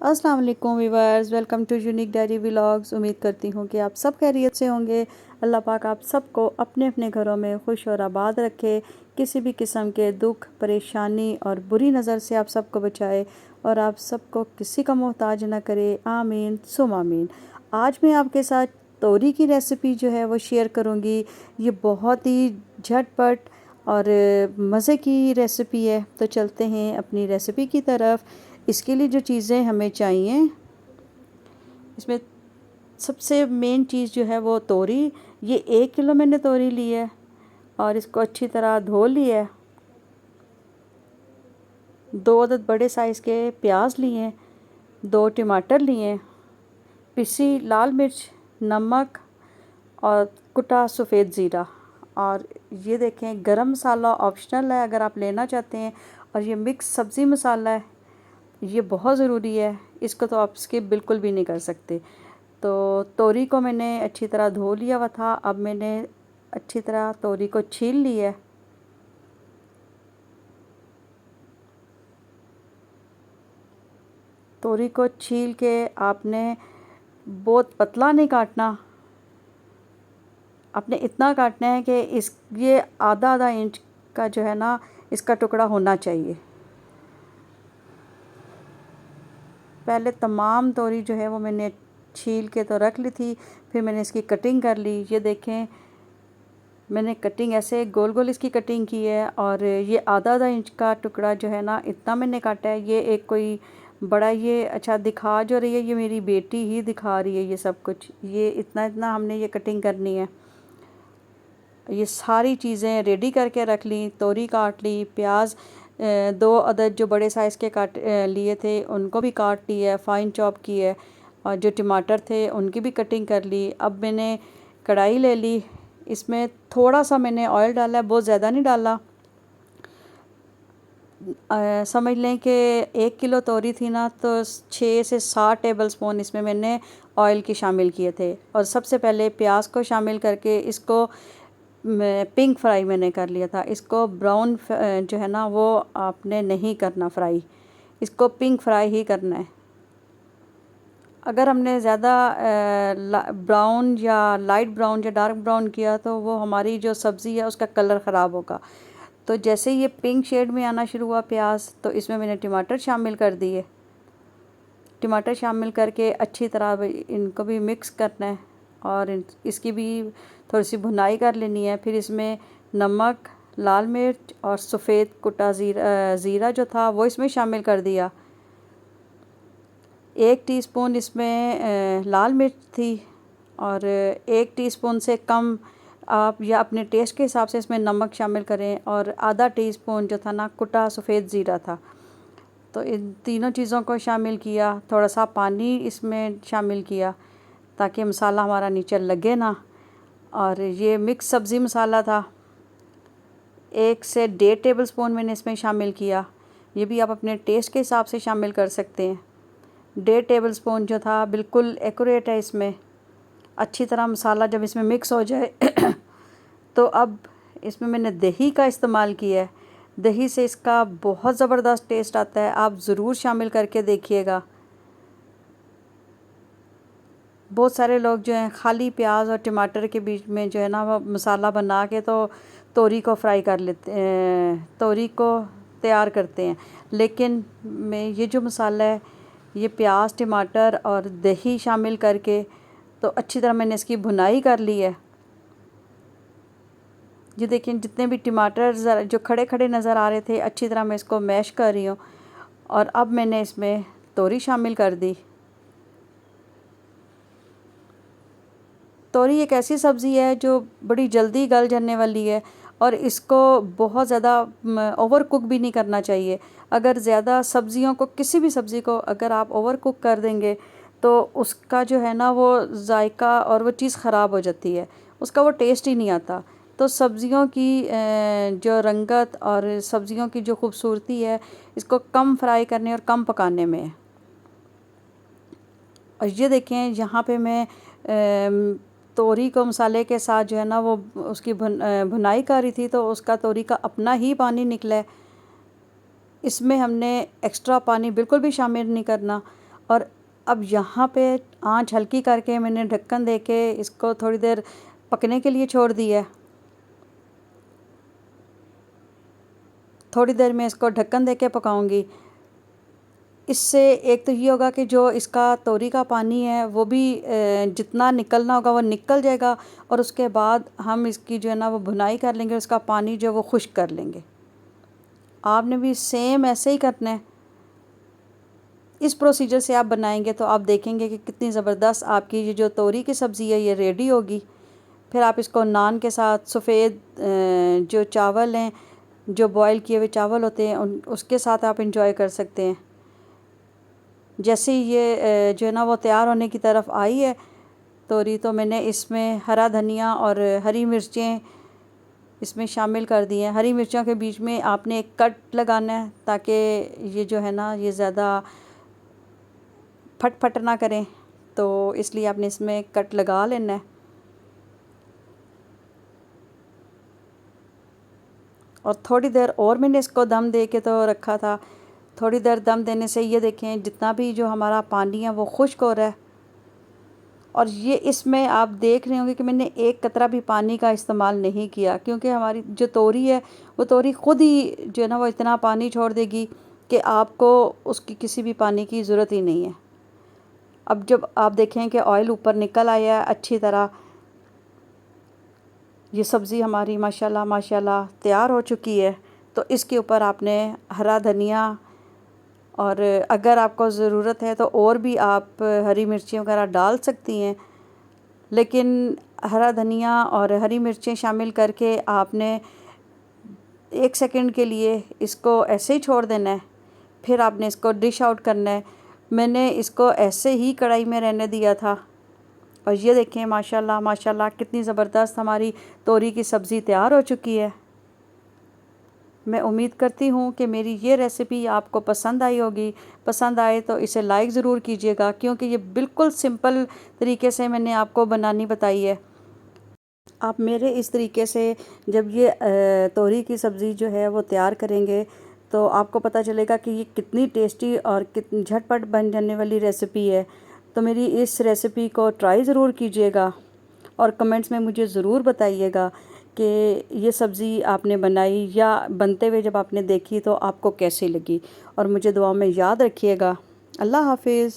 अस्सलाम वालेकुम viewers, welcome to unique diary vlogs. उम्मीद करती हूँ कि आप सब खैरियत से होंगे। अल्लाह पाक आप सबको अपने अपने घरों में खुश और आबाद रखे, किसी भी किस्म के दुख, परेशानी और बुरी नज़र से आप सबको बचाए और आप सबको किसी का मोहताज ना करे। आमीन सुम आमीन। आज मैं आपके साथ तोरी की रेसिपी जो है वो शेयर करूँगी। ये बहुत ही झटपट और मज़े की रेसिपी है। तो चलते हैं अपनी रेसिपी की तरफ। इसके लिए जो चीज़ें हमें चाहिए, इसमें सबसे मेन चीज़ जो है वो तोरी। ये 1 किलो मैंने तोरी ली है और इसको अच्छी तरह धो लिया है। 2 अदद बड़े साइज़ के प्याज लिए हैं, 2 टमाटर लिए हैं, पिसी लाल मिर्च, नमक और कुटा सफ़ेद ज़ीरा। और ये देखें, गरम मसाला ऑप्शनल है अगर आप लेना चाहते हैं। और ये मिक्स सब्ज़ी मसाला है, ये बहुत ज़रूरी है, इसको तो आप स्किप बिल्कुल भी नहीं कर सकते। तो तोरी को मैंने अच्छी तरह धो लिया हुआ था। अब मैंने अच्छी तरह तोरी को छील लिया है। तोरी को छील के आपने बहुत पतला नहीं काटना, आपने इतना काटना है कि ये आधा आधा इंच का जो है ना, इसका टुकड़ा होना चाहिए। पहले तमाम तोरी जो है वो मैंने छील के तो रख ली थी, फिर मैंने इसकी कटिंग कर ली। ये देखें, मैंने कटिंग ऐसे गोल गोल इसकी कटिंग की है। और ये आधा आधा इंच का टुकड़ा जो है ना, इतना मैंने काटा है। ये एक कोई बड़ा, ये अच्छा दिखा जो रही है, ये मेरी बेटी ही दिखा रही है ये सब कुछ। ये इतना इतना हमने ये कटिंग करनी है। ये सारी चीज़ें रेडी करके रख ली। तोरी काट ली, प्याज 2 अदद जो बड़े साइज़ के काट लिए थे उनको भी काट लिया, फ़ाइन चॉप की है। और जो टमाटर थे उनकी भी कटिंग कर ली। अब मैंने कढ़ाई ले ली, इसमें थोड़ा सा मैंने ऑयल डाला है, बहुत ज़्यादा नहीं डाला। समझ लें कि 1 किलो तोरी थी ना, तो 6 से 7 टेबल स्पून इसमें मैंने ऑयल की शामिल किए थे। और सबसे पहले प्याज को शामिल करके इसको पिंक फ्राई मैंने कर लिया था। इसको ब्राउन जो है ना वो आपने नहीं करना फ्राई, इसको पिंक फ्राई ही करना है। अगर हमने ज़्यादा ब्राउन या लाइट ब्राउन या डार्क ब्राउन किया तो वो हमारी जो सब्ज़ी है उसका कलर ख़राब होगा। तो जैसे ये पिंक शेड में आना शुरू हुआ प्याज, तो इसमें मैंने टमाटर शामिल कर दिए। टमाटर शामिल करके अच्छी तरह इनको भी मिक्स करना है और इसकी भी थोड़ी सी भुनाई कर लेनी है। फिर इसमें नमक, लाल मिर्च और सफ़ेद कुटा ज़ीरा जो था वो इसमें शामिल कर दिया। 1 टीस्पून इसमें लाल मिर्च थी और 1 टीस्पून से कम आप या अपने टेस्ट के हिसाब से इसमें नमक शामिल करें। और आधा टीस्पून जो था ना कुटा सफ़ेद ज़ीरा था। तो इन तीनों चीज़ों को शामिल किया, थोड़ा सा पानी इसमें शामिल किया ताकि मसाला हमारा नीचे लगे ना। और ये मिक्स सब्ज़ी मसाला था, 1 से 1.5 टेबल स्पून मैंने इसमें शामिल किया। ये भी आप अपने टेस्ट के हिसाब से शामिल कर सकते हैं। 1.5 टेबल स्पून जो था बिल्कुल एक्यूरेट है इसमें। अच्छी तरह मसाला जब इसमें मिक्स हो जाए तो अब इसमें मैंने दही का इस्तेमाल किया है। दही से इसका बहुत ज़बरदस्त टेस्ट आता है, आप ज़रूर शामिल करके देखिएगा। बहुत सारे लोग जो हैं खाली प्याज और टमाटर के बीच में जो है ना वो मसाला बना के तो तोरी को फ्राई कर लेते हैं, तोरी को तैयार करते हैं। लेकिन मैं ये जो मसाला है, ये प्याज, टमाटर और दही शामिल करके तो अच्छी तरह मैंने इसकी भुनाई कर ली है। ये देखिए, जितने भी टमाटर जो खड़े खड़े नज़र आ रहे थे, अच्छी तरह मैं इसको मैश कर रही हूँ। और अब मैंने इसमें तोरी शामिल कर दी। तोरी एक ऐसी सब्ज़ी है जो बड़ी जल्दी गल जाने वाली है और इसको बहुत ज़्यादा ओवर कुक भी नहीं करना चाहिए। अगर ज़्यादा सब्ज़ियों को, किसी भी सब्ज़ी को अगर आप ओवर कुक कर देंगे तो उसका जो है ना वो जायका और वो चीज़ ख़राब हो जाती है, उसका वो टेस्ट ही नहीं आता। तो सब्ज़ियों की जो रंगत और सब्ज़ियों की जो खूबसूरती है, इसको कम फ्राई करने और कम पकाने में है। और ये देखें, यहाँ पे मैं तोरी को मसाले के साथ जो है ना वो उसकी भुनाई कर रही थी, तो उसका तोरी का अपना ही पानी निकला है। इसमें हमने एक्स्ट्रा पानी बिल्कुल भी शामिल नहीं करना। और अब यहाँ पे आंच हल्की करके मैंने ढक्कन दे के इसको थोड़ी देर पकने के लिए छोड़ दिया है। थोड़ी देर में इसको ढक्कन दे के पकाऊंगी। इससे एक तो ये होगा कि जो इसका तोरी का पानी है वो भी जितना निकलना होगा वो निकल जाएगा, और उसके बाद हम इसकी जो है ना वो भुनाई कर लेंगे, उसका पानी जो वो खुश्क कर लेंगे। आपने भी सेम ऐसे ही करना है। इस प्रोसीजर से आप बनाएंगे तो आप देखेंगे कि कितनी ज़बरदस्त आपकी ये जो तोरी की सब्ज़ी है ये रेडी होगी। फिर आप इसको नान के साथ, सफ़ेद जो चावल हैं, जो बॉयल किए हुए चावल होते हैं, उसके साथ आप इंजॉय कर सकते हैं। जैसे ही ये जो है ना वो तैयार होने की तरफ आई है तोरी, तो मैंने इसमें हरा धनिया और हरी मिर्चें इसमें शामिल कर दी हैं। हरी मिर्चों के बीच में आपने एक कट लगाना है ताकि ये जो है ना ये ज़्यादा फट फट ना करें, तो इसलिए आपने इसमें कट लगा लेना है। और थोड़ी देर और मैंने इसको दम दे के तो रखा था। थोड़ी देर दम देने से ये देखें जितना भी जो हमारा पानी है वो खुश्क हो रहा है। और ये इसमें आप देख रहे होंगे कि मैंने एक कतरा भी पानी का इस्तेमाल नहीं किया, क्योंकि हमारी जो तोरी है वो तोरी ख़ुद ही जो है ना वो इतना पानी छोड़ देगी कि आपको उसकी किसी भी पानी की ज़रूरत ही नहीं है। अब जब आप देखें कि ऑयल ऊपर निकल आया है अच्छी तरह, ये सब्ज़ी हमारी माशाल्लाह माशाल्लाह तैयार हो चुकी है। तो इसके ऊपर आपने हरा धनिया, और अगर आपको ज़रूरत है तो और भी आप हरी मिर्ची वगैरह डाल सकती हैं, लेकिन हरा धनिया और हरी मिर्चें शामिल करके आपने 1 सेकंड के लिए इसको ऐसे ही छोड़ देना है। फिर आपने इसको डिश आउट करना है। मैंने इसको ऐसे ही कढ़ाई में रहने दिया था, और ये देखें माशाल्लाह माशाल्लाह कितनी ज़बरदस्त हमारी तोरी की सब्ज़ी तैयार हो चुकी है। मैं उम्मीद करती हूँ कि मेरी ये रेसिपी आपको पसंद आई होगी। पसंद आए तो इसे लाइक ज़रूर कीजिएगा, क्योंकि ये बिल्कुल सिंपल तरीके से मैंने आपको बनानी बताई है। आप मेरे इस तरीके से जब ये तोरी की सब्ज़ी जो है वो तैयार करेंगे तो आपको पता चलेगा कि ये कितनी टेस्टी और कितनी झटपट बन जाने वाली रेसिपी है। तो मेरी इस रेसिपी को ट्राई ज़रूर कीजिएगा, और कमेंट्स में मुझे ज़रूर बताइएगा कि ये सब्ज़ी आपने बनाई या बनते हुए जब आपने देखी तो आपको कैसी लगी। और मुझे दुआ में याद रखिएगा। अल्लाह हाफिज़।